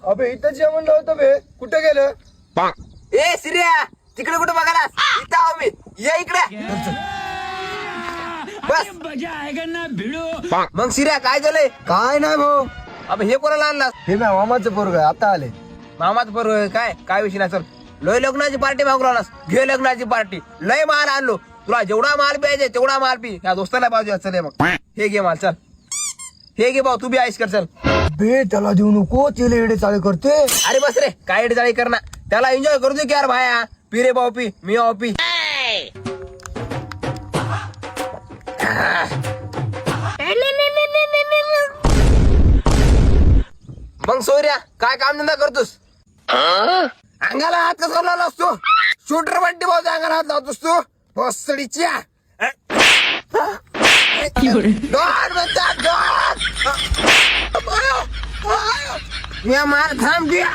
अबे इथं जेवण होतं बे, कुठे गेलं? ए सिरिया तिकडे कुठे बघायला इथं आहो मी ये इकडे बस मग सिरिया काय झालंय काय नाही भाऊ, अब हे कोणाला आणलास हे माझ्या मामाचं पोरग आता आले. मामाच बरोबर काय काय विषय नाही चल लय लग्नाची पार्टी मागू लागलास घे लग्नाची पार्टी लय माल आणलो तुला जेवढा माल प्यायचे तेवढा माल पी या दोस्ताला पाहिजे चल हे मग हे घे माल चल हे घे भाऊ तू बी आईस कर चल बे त्याला देऊ नको, तिला एडे चाळे करते. अरे बस रे काय जाळी कर ना त्याला एन्जॉय करू दे की यार भाया पी रे भाऊ पी मी आहो पी मग सोयऱ्या काय काम धंदा करतोस अंगाला हात कसा लावला असतो शूटर बंटी भाऊ अंगाला हात लावतोस तू बसडीच्या मी मार थांब घ्या